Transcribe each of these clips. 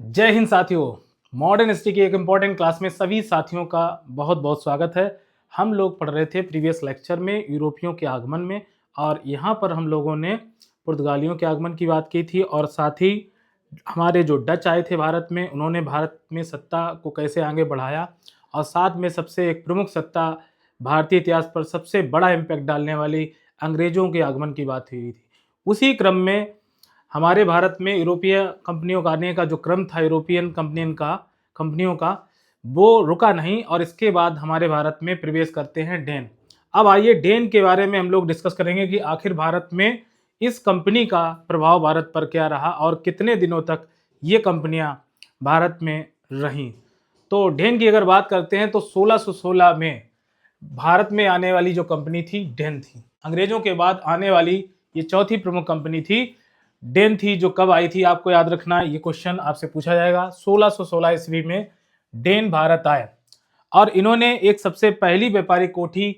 जय हिंद साथियों। Modern history की एक इम्पॉर्टेंट क्लास में सभी साथियों का बहुत बहुत स्वागत है। हम लोग पढ़ रहे थे प्रीवियस लेक्चर में यूरोपियों के आगमन में, और यहाँ पर हम लोगों ने पुर्तगालियों के आगमन की बात की थी, और साथ ही हमारे जो डच आए थे भारत में, उन्होंने भारत में सत्ता को कैसे आगे बढ़ाया, और साथ में सबसे एक प्रमुख सत्ता भारतीय इतिहास पर सबसे बड़ा इम्पैक्ट डालने वाली अंग्रेजों के आगमन की बात हुई थी। उसी क्रम में हमारे भारत में यूरोपीय कंपनियों का आने का जो क्रम था, यूरोपियन कंपनियों का वो रुका नहीं, और इसके बाद हमारे भारत में प्रवेश करते हैं डेन। अब आइए डेन के बारे में हम लोग डिस्कस करेंगे कि आखिर भारत में इस कंपनी का प्रभाव भारत पर क्या रहा और कितने दिनों तक ये कंपनियां भारत में रहीं। तो डेन की अगर बात करते हैं तो 1616 में भारत में आने वाली जो कंपनी थी डेन थी। अंग्रेजों के बाद आने वाली ये चौथी प्रमुख कंपनी थी डेन थी, जो कब आई थी आपको याद रखना है, ये क्वेश्चन आपसे पूछा जाएगा। 1616 ईस्वी में डेन भारत आए, और इन्होंने एक सबसे पहली व्यापारिक कोठी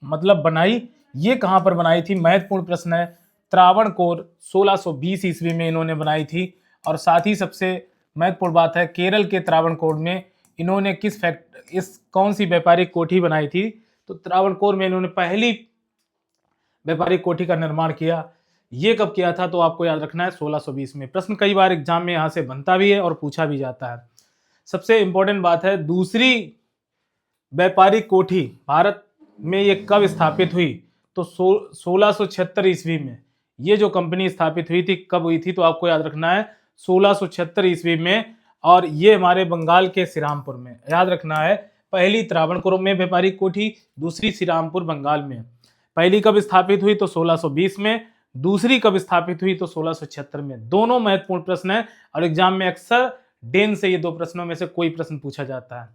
मतलब बनाई। ये कहाँ पर बनाई थी, महत्वपूर्ण प्रश्न है। त्रावणकोर 1620 ईस्वी में इन्होंने बनाई थी। और साथ ही सबसे महत्वपूर्ण बात है, केरल के त्रावणकोर में इन्होंने इस कौन सी व्यापारिक कोठी बनाई थी, तो त्रावणकोर में इन्होंने पहली व्यापारिक कोठी का निर्माण किया। ये कब किया था, तो आपको याद रखना है 1620 में। प्रश्न कई बार एग्जाम में यहां से बनता भी है और पूछा भी जाता है। सबसे इंपॉर्टेंट बात है, दूसरी व्यापारिक कोठी भारत में ये कब स्थापित हुई, तो 1676 ईस्वी में। ये जो कंपनी स्थापित हुई थी कब हुई थी, तो आपको याद रखना है 1676 ईस्वी में, और ये हमारे बंगाल के श्रीरामपुर में। याद रखना है, पहली त्रावणकोर में व्यापारिक कोठी, दूसरी श्रीरामपुर बंगाल में। पहली कब स्थापित हुई, तो 1620 में। दूसरी कब स्थापित हुई, तो 1676 में। दोनों महत्वपूर्ण प्रश्न है, और एग्जाम में अक्सर डेन से ये दो प्रश्नों में से कोई प्रश्न पूछा जाता है।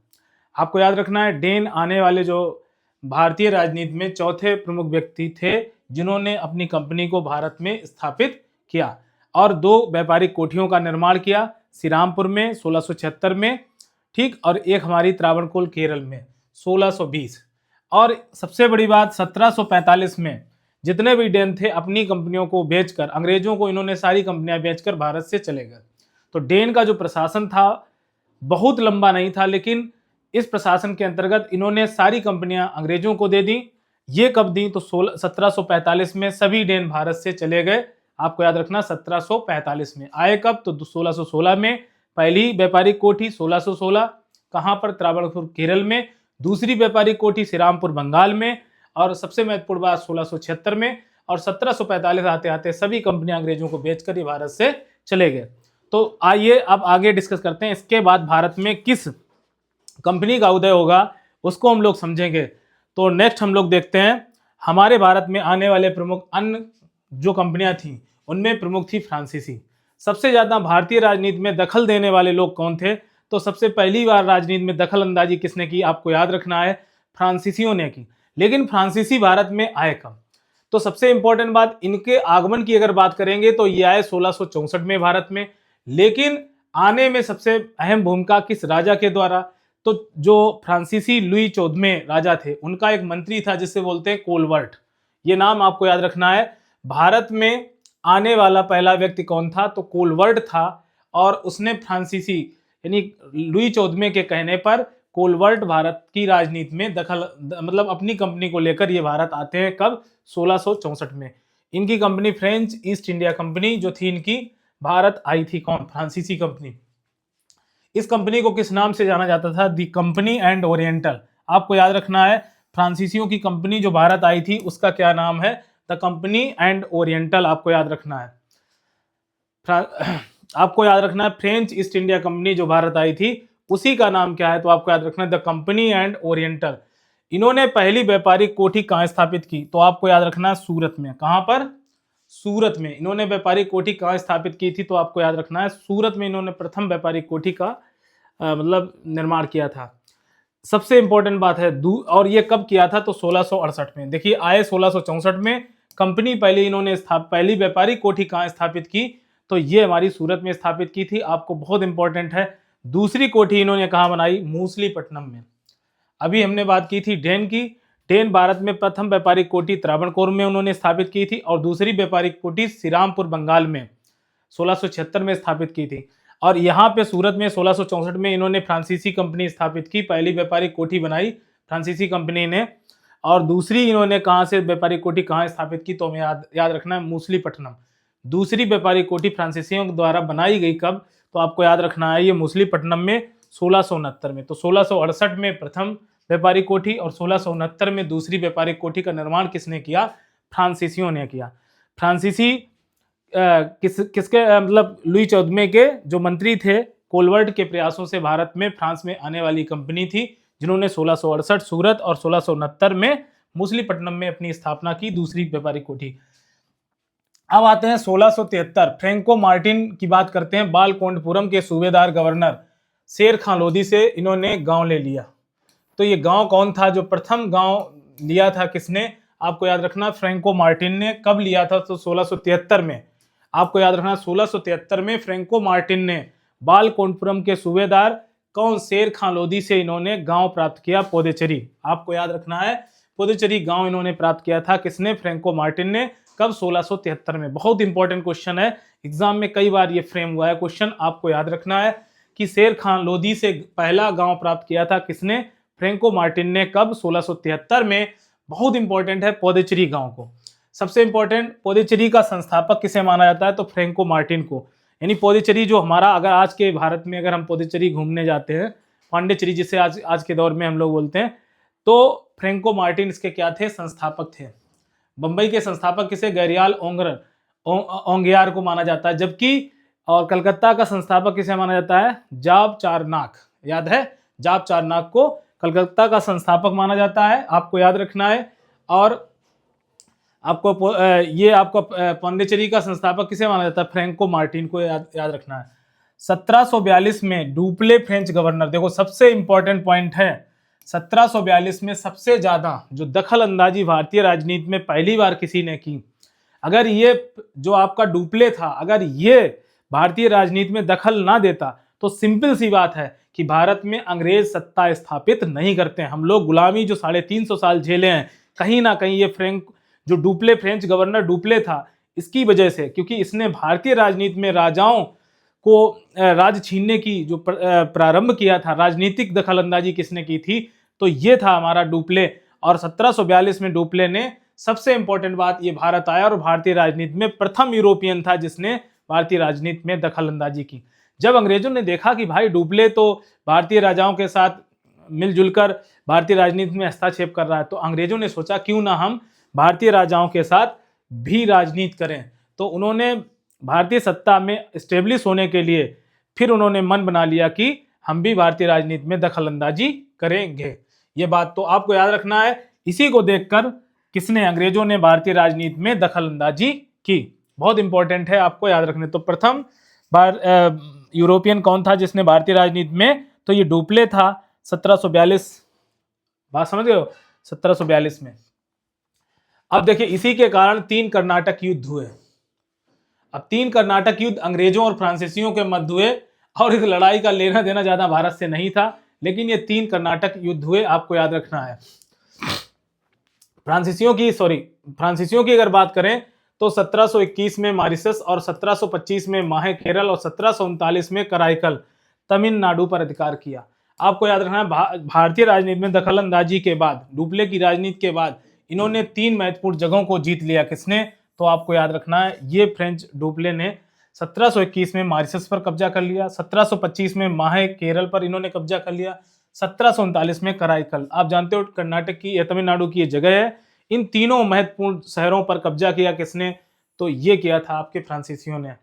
आपको याद रखना है, डेन आने वाले जो भारतीय राजनीति में चौथे प्रमुख व्यक्ति थे, जिन्होंने अपनी कंपनी को भारत में स्थापित किया और दो व्यापारिक कोठियों का निर्माण किया, श्रीरामपुर में 1676 में, ठीक, और एक हमारी त्रावणकोर केरल में 1620। और सबसे बड़ी बात, 1745 में जितने भी डेन थे अपनी कंपनियों को बेचकर, अंग्रेजों को इन्होंने सारी कंपनियां बेचकर भारत से चले गए। तो डेन का जो प्रशासन था बहुत लंबा नहीं था, लेकिन इस प्रशासन के अंतर्गत इन्होंने सारी कंपनियां अंग्रेजों को दे दी। ये कब दी, तो 1745 में सभी डेन भारत से चले गए। आपको याद रखना, 1745 में आए कब, तो 1616 में पहली व्यापारिक कोठी 1616 कहां पर, त्रावणकोर केरल में। दूसरी व्यापारिक कोठी श्रीरामपुर बंगाल में। और सबसे महत्वपूर्ण बात 1676 में। और 1745 आते आते सभी कंपनियां अंग्रेजों को बेचकर ये भारत से चले गए। तो आइए अब आगे डिस्कस करते हैं, इसके बाद भारत में किस कंपनी का उदय होगा उसको हम लोग समझेंगे। तो नेक्स्ट हम लोग देखते हैं, हमारे भारत में आने वाले प्रमुख अन्य जो कंपनियां थी उनमें प्रमुख थी फ्रांसीसी। सबसे ज्यादा भारतीय राजनीति में दखल देने वाले लोग कौन थे, तो सबसे पहली बार राजनीति में दखल अंदाजी किसने की, आपको याद रखना है, फ्रांसीसियों ने की। लेकिन फ्रांसीसी भारत में आए कब, तो सबसे इंपॉर्टेंट बात, इनके आगमन की अगर बात करेंगे तो ये आए 1664 में भारत में। लेकिन आने में सबसे अहम भूमिका किस राजा के द्वारा, तो जो फ्रांसीसी लुई 14वें राजा थे, उनका एक मंत्री था जिसे बोलते हैं कोलवर्ट। ये नाम आपको याद रखना है। भारत में आने वाला पहला व्यक्ति कौन था, तो कोलवर्ट था। और उसने फ्रांसीसी यानी लुई 14वें के कहने पर कोलवर्ट भारत की राजनीति में दखल मतलब अपनी कंपनी को लेकर ये भारत आते हैं कब, 1664 में। इनकी company French east India company जो थी इनकी, भारत आई थी कौन, फ्रांसीसी कंपनी। इस कंपनी को किस नाम से जाना जाता था, दी कंपनी एंड ओरिएंटल। आपको याद रखना है, फ्रांसीसियों की कंपनी जो भारत आई थी उसका क्या नाम है, द कंपनी एंड ओरिएंटल। आपको याद रखना है, आपको याद रखना है, फ्रेंच ईस्ट इंडिया कंपनी जो भारत आई थी उसी का नाम क्या है, तो आपको याद रखना है, द कंपनी एंड ओरिएंटल। इन्होंने पहली व्यापारिक कोठी कहां स्थापित की, तो आपको याद रखना है सूरत में। कहां पर, सूरत में। इन्होंने व्यापारिक कोठी कहां स्थापित की थी, तो आपको याद रखना है सूरत में इन्होंने प्रथम व्यापारिक कोठी का मतलब निर्माण किया था। सबसे इंपॉर्टेंट बात है, और ये कब किया था, तो 1668 में। देखिए आए 1664 में, कंपनी पहले इन्होंने पहली व्यापारिक कोठी कहां स्थापित की, तो ये हमारी सूरत में स्थापित की थी। आपको बहुत इंपॉर्टेंट है, दूसरी कोठी इन्होंने कहां बनाई, मूसलीपट्टनम में। अभी हमने बात की थी डेन की। डेन भारत में प्रथम व्यापारिक कोठी त्रावणकोर में उन्होंने स्थापित की थी, और दूसरी व्यापारिक कोठी श्रीरामपुर बंगाल में 1676 में स्थापित की थी। और यहाँ पे सूरत में 1664 में इन्होंने फ्रांसीसी कंपनी स्थापित की, पहली व्यापारिक कोठी बनाई फ्रांसीसी कंपनी ने। और दूसरी इन्होंने कहाँ से व्यापारिक कोठी कहाँ स्थापित की, तो हमें याद रखना है मूसलीपट्टनम। दूसरी व्यापारिक कोठी फ्रांसीसियों द्वारा बनाई गई कब, तो आपको याद रखना है ये मूसलीपट्टनम में 1669 में। तो 1668 में प्रथम व्यापारिक कोठी और 1669 में दूसरी व्यापारिक कोठी का निर्माण किसने किया, फ्रांसीसियों ने किया। फ्रांसीसी किसके मतलब लुई 14वें के जो मंत्री थे, कोलवर्ट के प्रयासों से भारत में फ्रांस में आने वाली कंपनी थी, जिन्होंने 1668 सूरत और 1669 में मूसलीपट्टनम में अपनी स्थापना की दूसरी व्यापारिक कोठी। अब आते हैं 1673, फ्रैंको मार्टिन की बात करते हैं। बालकोंडपुरम के सूबेदार गवर्नर शेर खां लोधी से इन्होंने गांव ले लिया। तो ये गांव कौन था, जो प्रथम गांव लिया था किसने, आपको याद रखना फ्रैंको मार्टिन ने। कब लिया था, तो 1673 में। आपको याद रखना 1673 में फ्रैंको मार्टिन ने बालकोंडपुरम के सूबेदार कौन, शेर खां लोधी से इन्होंने गांव प्राप्त किया, पोदेचेरी। आपको याद रखना है पोदेचेरी गांव इन्होंने प्राप्त किया था, किसने, फ्रैंको मार्टिन ने। कब, 1673 में। बहुत इंपॉर्टेंट क्वेश्चन है, एग्जाम में कई बार ये फ्रेम हुआ है क्वेश्चन। आपको याद रखना है कि शेर खां लोधी से पहला गांव प्राप्त किया था किसने, फ्रैंको मार्टिन ने। कब, 1673 में। बहुत इंपॉर्टेंट है पोदेचेरी गांव को। सबसे इंपॉर्टेंट, पोदेचेरी का संस्थापक किसे माना जाता है, तो फ्रैंको मार्टिन को। यानी पोदेचेरी जो हमारा, अगर आज के भारत में अगर हम पोदेचेरी घूमने जाते हैं, पांडिचेरी जिसे आज के दौर में हम लोग बोलते हैं, तो फ्रैंको मार्टिन इसके क्या थे, संस्थापक थे। बंबई के संस्थापक किसे, गैरियाल ओंगियार को माना जाता है। जबकि और कलकत्ता का संस्थापक किसे माना जाता है, जाब चारनाक। याद है, जाब चारनाक को कलकत्ता का संस्थापक माना जाता है, आपको याद रखना है। और आपको ये आपको पांडिचेरी का संस्थापक किसे माना जाता है, फ्रैंको मार्टिन को याद रखना है। 1742 में डुप्ले फ्रेंच गवर्नर, देखो सबसे इंपॉर्टेंट पॉइंट है, 1742 में सबसे ज्यादा जो दखल अंदाजी भारतीय राजनीति में पहली बार किसी ने की। अगर ये जो आपका डुप्ले था, अगर ये भारतीय राजनीति में दखल ना देता, तो सिंपल सी बात है कि भारत में अंग्रेज सत्ता स्थापित नहीं करते हैं। हम लोग गुलामी जो 350 साल झेले हैं, कहीं ना कहीं ये जो डुप्ले फ्रेंच गवर्नर डुप्ले था, इसकी वजह से, क्योंकि इसने भारतीय राजनीति में राजाओं को राज छीनने की जो प्रारंभ किया था, राजनीतिक दखल अंदाजी किसने की थी, तो ये था हमारा डुप्ले। और 1742 में डुप्ले ने, सबसे इंपॉर्टेंट बात, ये भारत आया और भारतीय राजनीति में प्रथम यूरोपियन था जिसने भारतीय राजनीति में दखल अंदाजी की। जब अंग्रेजों ने देखा कि भाई डुप्ले तो भारतीय राजाओं के साथ मिलजुल कर भारतीय राजनीति में हस्तक्षेप कर रहा है, तो अंग्रेजों ने सोचा क्यों ना हम भारतीय राजाओं के साथ भी राजनीति करें। तो उन्होंने भारतीय सत्ता में स्टेब्लिश होने के लिए फिर उन्होंने मन बना लिया कि हम भी भारतीय राजनीति में दखल अंदाजी करेंगे। ये बात तो आपको याद रखना है। इसी को देखकर किसने, अंग्रेजों ने भारतीय राजनीति में दखल अंदाजी की। बहुत इंपॉर्टेंट है, आपको याद रखने। तो प्रथम यूरोपियन कौन था जिसने भारतीय राजनीति में, तो ये डुप्ले था 1742, बात समझ गए हो, 1742 में। अब देखिए, इसी के कारण 3 कर्नाटक युद्ध हुए। अब 3 कर्नाटक युद्ध अंग्रेजों और फ्रांसीसियों के मध्य हुए, और इस लड़ाई का लेना देना ज्यादा भारत से नहीं था, लेकिन ये 3 कर्नाटक युद्ध हुए, आपको याद रखना है। फ्रांसीसियों की अगर बात करें तो 1721 में मॉरिशस और 1725 में माहे केरल और 1739 में कराईकल तमिलनाडु पर अधिकार किया। आपको याद रखना है, भारतीय राजनीति में दखल अंदाजी के बाद, डुप्ले की राजनीति के बाद, इन्होंने 3 महत्वपूर्ण जगहों को जीत लिया। किसने, तो आपको याद रखना है, ये फ्रेंच डुप्ले ने 1721 में मॉरिशस पर कब्जा कर लिया, 1725 में माहे केरल पर इन्होंने कब्जा कर लिया, 1739 में कराईकल, आप जानते हो कर्नाटक की या तमिलनाडु की ये जगह है, इन तीनों महत्वपूर्ण शहरों पर कब्जा किया। किसने, तो ये किया था आपके फ्रांसीसियों ने।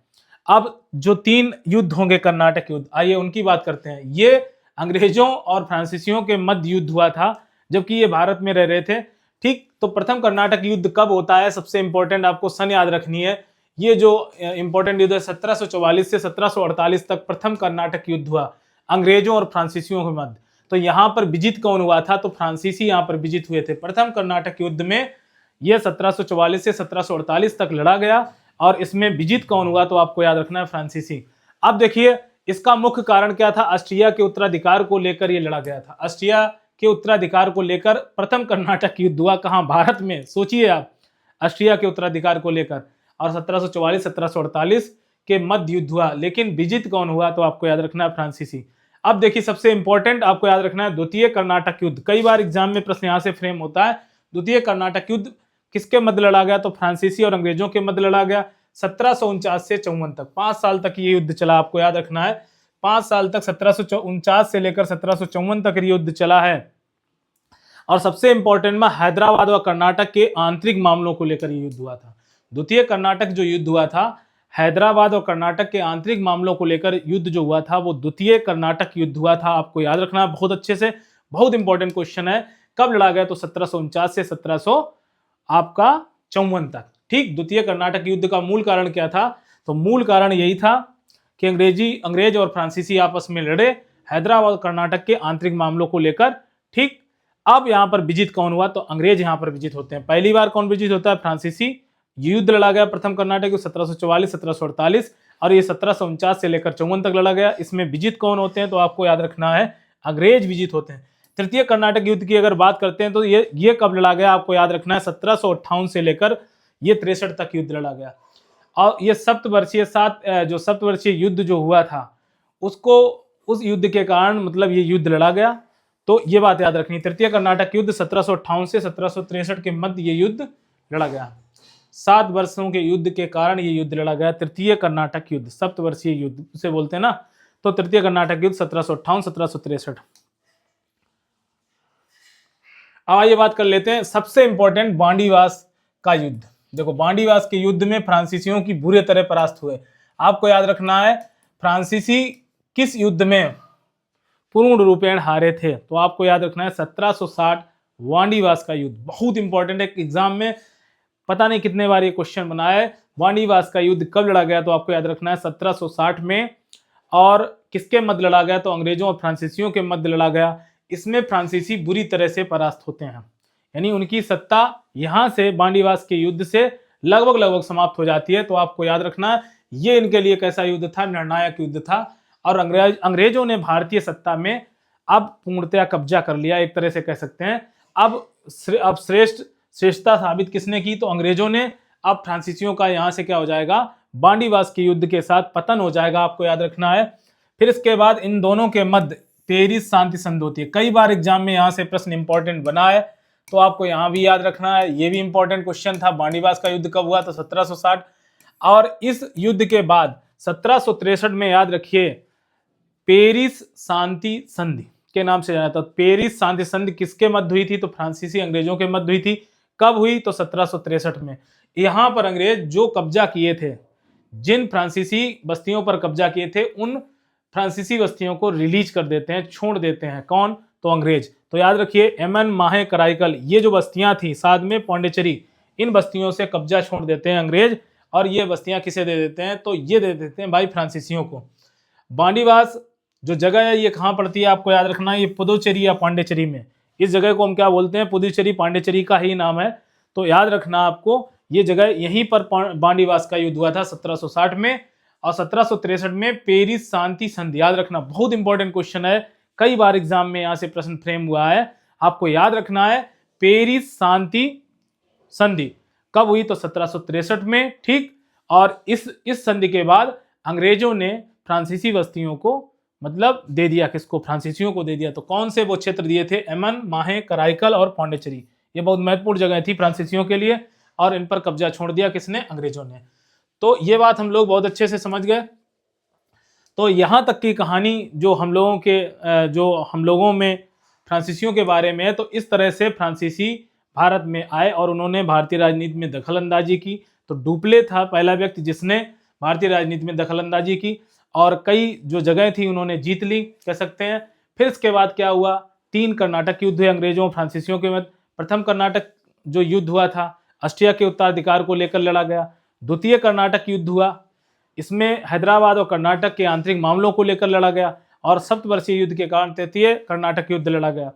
अब जो 3 युद्ध होंगे कर्नाटक युद्ध, आइए उनकी बात करते हैं। ये अंग्रेजों और फ्रांसीसियों के मध्य युद्ध हुआ था, जबकि ये भारत में रह रहे थे। ठीक, तो प्रथम कर्नाटक युद्ध कब होता है, सबसे इंपॉर्टेंट आपको सन याद रखनी है। ये जो इंपॉर्टेंट युद्ध है 1744 से 1748 तक प्रथम कर्नाटक युद्ध हुआ अंग्रेजों और फ्रांसीसियों के मध्य। तो यहाँ पर विजित कौन हुआ था, तो फ्रांसीसी यहाँ पर विजित हुए थे। प्रथम कर्नाटक युद्ध में यह 1744 से 1748 तक लड़ा गया, और इसमें विजित कौन हुआ, तो आपको याद रखना है, फ्रांसीसी। अब देखिए, इसका मुख्य कारण क्या था, ऑस्ट्रिया के उत्तराधिकार को लेकर यह लड़ा गया था। ऑस्ट्रिया के उत्तराधिकार को लेकर प्रथम कर्नाटक युद्ध हुआ, कहां, भारत में। सोचिए आप, ऑस्ट्रिया के उत्तराधिकार को लेकर। और 1744 1748 के मध्य युद्ध हुआ, लेकिन विजित कौन हुआ? तो आपको याद रखना है फ्रांसीसी। अब देखिए सबसे इंपॉर्टेंट आपको याद रखना है द्वितीय कर्नाटक युद्ध। कई बार एग्जाम में प्रश्न यहां से फ्रेम होता है। द्वितीय कर्नाटक युद्ध किसके मध्य लड़ा गया? तो फ्रांसीसी और अंग्रेजों के मध्य लड़ा गया 1749 से 54 तक। 5 साल तक ये युद्ध चला, आपको याद रखना है 5 साल तक 1749 से लेकर 1754 तक ये युद्ध चला है। और सबसे इंपॉर्टेंट में हैदराबाद व कर्नाटक के आंतरिक मामलों को लेकर ये युद्ध हुआ था। द्वितीय कर्नाटक जो युद्ध हुआ था, हैदराबाद और कर्नाटक के आंतरिक मामलों को लेकर युद्ध जो हुआ था वो द्वितीय कर्नाटक युद्ध हुआ था। आपको याद रखना है बहुत अच्छे से, बहुत इंपॉर्टेंट क्वेश्चन है। कब लड़ा गया? तो 1749 से 1754 तक। ठीक, द्वितीय कर्नाटक युद्ध का मूल कारण क्या था? तो मूल कारण यही था कि अंग्रेज और फ्रांसीसी आपस में लड़े हैदराबाद और कर्नाटक के आंतरिक मामलों को लेकर। ठीक, अब यहां पर विजित कौन हुआ? तो अंग्रेज यहां पर विजित होते हैं। पहली बार कौन विजित होता है? फ्रांसीसी। युद्ध लड़ा गया प्रथम कर्नाटक युद्ध 1744 1748 और ये 1749 से लेकर 54 तक लड़ा गया। इसमें विजित कौन होते हैं? तो आपको याद रखना है अंग्रेज विजित होते हैं। तृतीय कर्नाटक युद्ध की अगर बात करते हैं तो ये कब लड़ा गया? आपको याद रखना है 1758 से लेकर ये 63 तक युद्ध लड़ा गया। और ये सप्तवर्षीय युद्ध जो हुआ था उसको, उस युद्ध के कारण मतलब ये युद्ध लड़ा गया। तो ये बात याद रखनी, तृतीय कर्नाटक युद्ध 1758 से 1763 के मध्य ये युद्ध लड़ा गया। 7 वर्षों के युद्ध के कारण ये युद्ध लड़ा गया, तृतीय कर्नाटक युद्ध, सप्तवर्षीय युद्ध उसे बोलते हैं ना। तो तृतीय कर्नाटक युद्ध 1758 1763। अब आइए बात कर लेते हैं सबसे इंपॉर्टेंट बांडीवास का युद्ध। देखो बांडीवास के युद्ध में फ्रांसीसियों की बुरी तरह परास्त हुए। आपको याद रखना है फ्रांसीसी किस युद्ध में पूर्ण रूपेण हारे थे? तो आपको याद रखना है 1760 वांडीवास का युद्ध। बहुत इंपॉर्टेंट है, एग्जाम में पता नहीं कितने बार ये क्वेश्चन बना है। वांडीवास का युद्ध कब लड़ा गया? तो आपको याद रखना है 1760 में। और किसके मध्य लड़ा गया? तो अंग्रेजों और फ्रांसीसियों के मध्य लड़ा गया। इसमें फ्रांसीसी बुरी तरह से परास्त होते हैं, यानी उनकी सत्ता यहां से बांडीवास के युद्ध से लगभग समाप्त हो जाती है। तो आपको याद रखना है ये इनके लिए कैसा युद्ध था? निर्णायक युद्ध था। और अंग्रेजों ने भारतीय सत्ता में अब पूर्णतया कब्जा कर लिया, एक तरह से कह सकते हैं। अब श्रेष्ठता साबित किसने की? तो अंग्रेजों ने। अब फ्रांसीसियों का यहां से क्या हो जाएगा? बांडीवास के युद्ध के साथ पतन हो जाएगा, आपको याद रखना है। फिर इसके बाद इन दोनों के मध्य पेरिस शांति संधि होती है। कई बार एग्जाम में यहां से प्रश्न इंपॉर्टेंट बना है, तो आपको यहां भी याद रखना है। ये भी इंपॉर्टेंट क्वेश्चन था। बांडीवास का युद्ध कब हुआ? तो 1760। और इस युद्ध के बाद 1763 में याद रखिए पेरिस शांति संधि के नाम से जाना था। पेरिस शांति संधि किसके मध्य हुई थी? तो फ्रांसीसी अंग्रेजों के मध्य हुई थी। कब हुई? तो 1763 में। यहां पर अंग्रेज जो कब्जा किए थे, जिन फ्रांसीसी बस्तियों पर कब्जा किए थे, उन फ्रांसीसी बस्तियों को रिलीज कर देते हैं, छोड़ देते हैं। कौन? तो अंग्रेज। तो याद रखिए एमन, माहे, कराईकल, ये जो बस्तियां थी, साथ में पौंडीचेरी, इन बस्तियों से कब्जा छोड़ देते हैं अंग्रेज। और ये बस्तियां किसे दे देते हैं? तो ये दे देते हैं भाई फ्रांसीसियों को। बांडीवास जो जगह है ये कहाँ पड़ती है? आपको याद रखना है ये पुदुचेरी या पांडिचेरी में। इस जगह को हम क्या बोलते हैं? पुदुचेरी, पांडिचेरी का ही नाम है। तो याद रखना आपको ये जगह, यहीं पर बांडीवास का युद्ध हुआ था 1760 में। और 1763 में पेरिस शांति संधि, याद रखना बहुत इंपॉर्टेंट क्वेश्चन है। कई बार एग्जाम में यहां से प्रश्न फ्रेम हुआ है, आपको याद रखना है पेरिस शांति संधि कब हुई? तो 1763 में। ठीक, और इस संधि के बाद अंग्रेजों ने फ्रांसीसी बस्तियों को मतलब दे दिया। किसको? फ्रांसीसियों को दे दिया। तो कौन से वो क्षेत्र दिए थे? एमन, माहे, कराईकल और पौंडीचेरी। ये बहुत महत्वपूर्ण जगह थी फ्रांसीसियों के लिए, और इन पर कब्जा छोड़ दिया किसने? अंग्रेजों ने। तो ये बात हम लोग बहुत अच्छे से समझ गए। तो यहाँ तक की कहानी जो हम लोगों में फ्रांसीसियों के बारे में है। तो इस तरह से फ्रांसीसी भारत में आए और उन्होंने भारतीय राजनीति में दखल अंदाजी की। तो डुप्ले था पहला व्यक्ति जिसने भारतीय राजनीति में दखल अंदाजी की, और कई जो जगह थी उन्होंने जीत ली, कह सकते हैं। फिर इसके बाद क्या हुआ? 3 कर्नाटक युद्ध हुए अंग्रेजों और फ्रांसीसियों के मध्य। प्रथम कर्नाटक जो युद्ध हुआ था ऑस्ट्रिया के उत्तराधिकार को लेकर लड़ा गया। द्वितीय कर्नाटक युद्ध हुआ, इसमें हैदराबाद और कर्नाटक के आंतरिक मामलों को लेकर लड़ा गया। और सप्तवर्षीय युद्ध के कारण तृतीय कर्नाटक युद्ध लड़ा गया।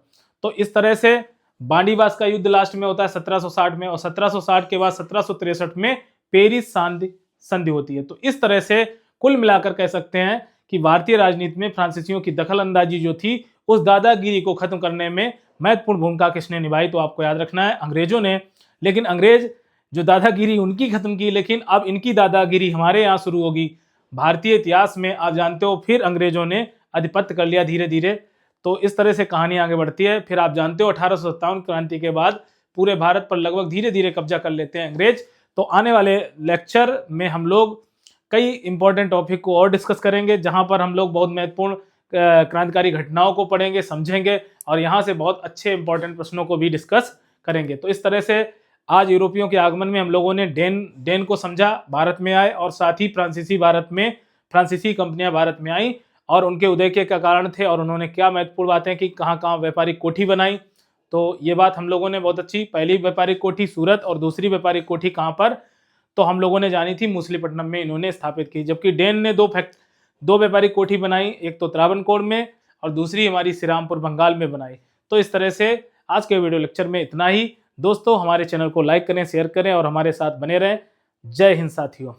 तो इस तरह से बांडीवास का युद्ध लास्ट में होता है 1760 में, और 1760 के बाद 1763 में पेरिस शांति संधि होती है। तो इस तरह से कुल मिलाकर कह सकते हैं कि भारतीय राजनीति में फ्रांसीसियों की दखल अंदाजी जो थी, उस दादागिरी को खत्म करने में महत्वपूर्ण भूमिका किसने निभाई? तो आपको याद रखना है अंग्रेजों ने। लेकिन अंग्रेज जो दादागिरी उनकी खत्म की, लेकिन अब इनकी दादागिरी हमारे यहाँ शुरू होगी। भारतीय इतिहास में आप जानते हो फिर अंग्रेजों ने आधिपत्य कर लिया धीरे धीरे। तो इस तरह से कहानी आगे बढ़ती है। फिर आप जानते हो 1857 क्रांति के बाद पूरे भारत पर लगभग धीरे धीरे कब्जा कर लेते हैं अंग्रेज। तो आने वाले लेक्चर में हम लोग कई इंपॉर्टेंट टॉपिक को और डिस्कस करेंगे, जहां पर हम लोग बहुत महत्वपूर्ण क्रांतिकारी घटनाओं को पढ़ेंगे, समझेंगे और यहाँ से बहुत अच्छे इंपॉर्टेंट प्रश्नों को भी डिस्कस करेंगे। तो इस तरह से आज यूरोपियों के आगमन में हम लोगों ने डेन को समझा, भारत में आए, और साथ ही फ्रांसीसी कंपनियां भारत में आई और उनके उदय के क्या कारण थे और उन्होंने क्या महत्वपूर्ण बातें की, कहाँ कहाँ व्यापारिक कोठी बनाई। तो ये बात हम लोगों ने बहुत अच्छी, पहली व्यापारिक कोठी सूरत और दूसरी व्यापारिक कोठी कहाँ पर, तो हम लोगों ने जानी थी मछलीपट्टनम में इन्होंने स्थापित की। जबकि डेन ने दो व्यापारिक कोठी बनाई, एक तो त्रावणकोर में और दूसरी हमारी श्रीरामपुर बंगाल में बनाई। तो इस तरह से आज के वीडियो लेक्चर में इतना ही। दोस्तों हमारे चैनल को लाइक करें, शेयर करें और हमारे साथ बने रहें। जय हिंद साथियों।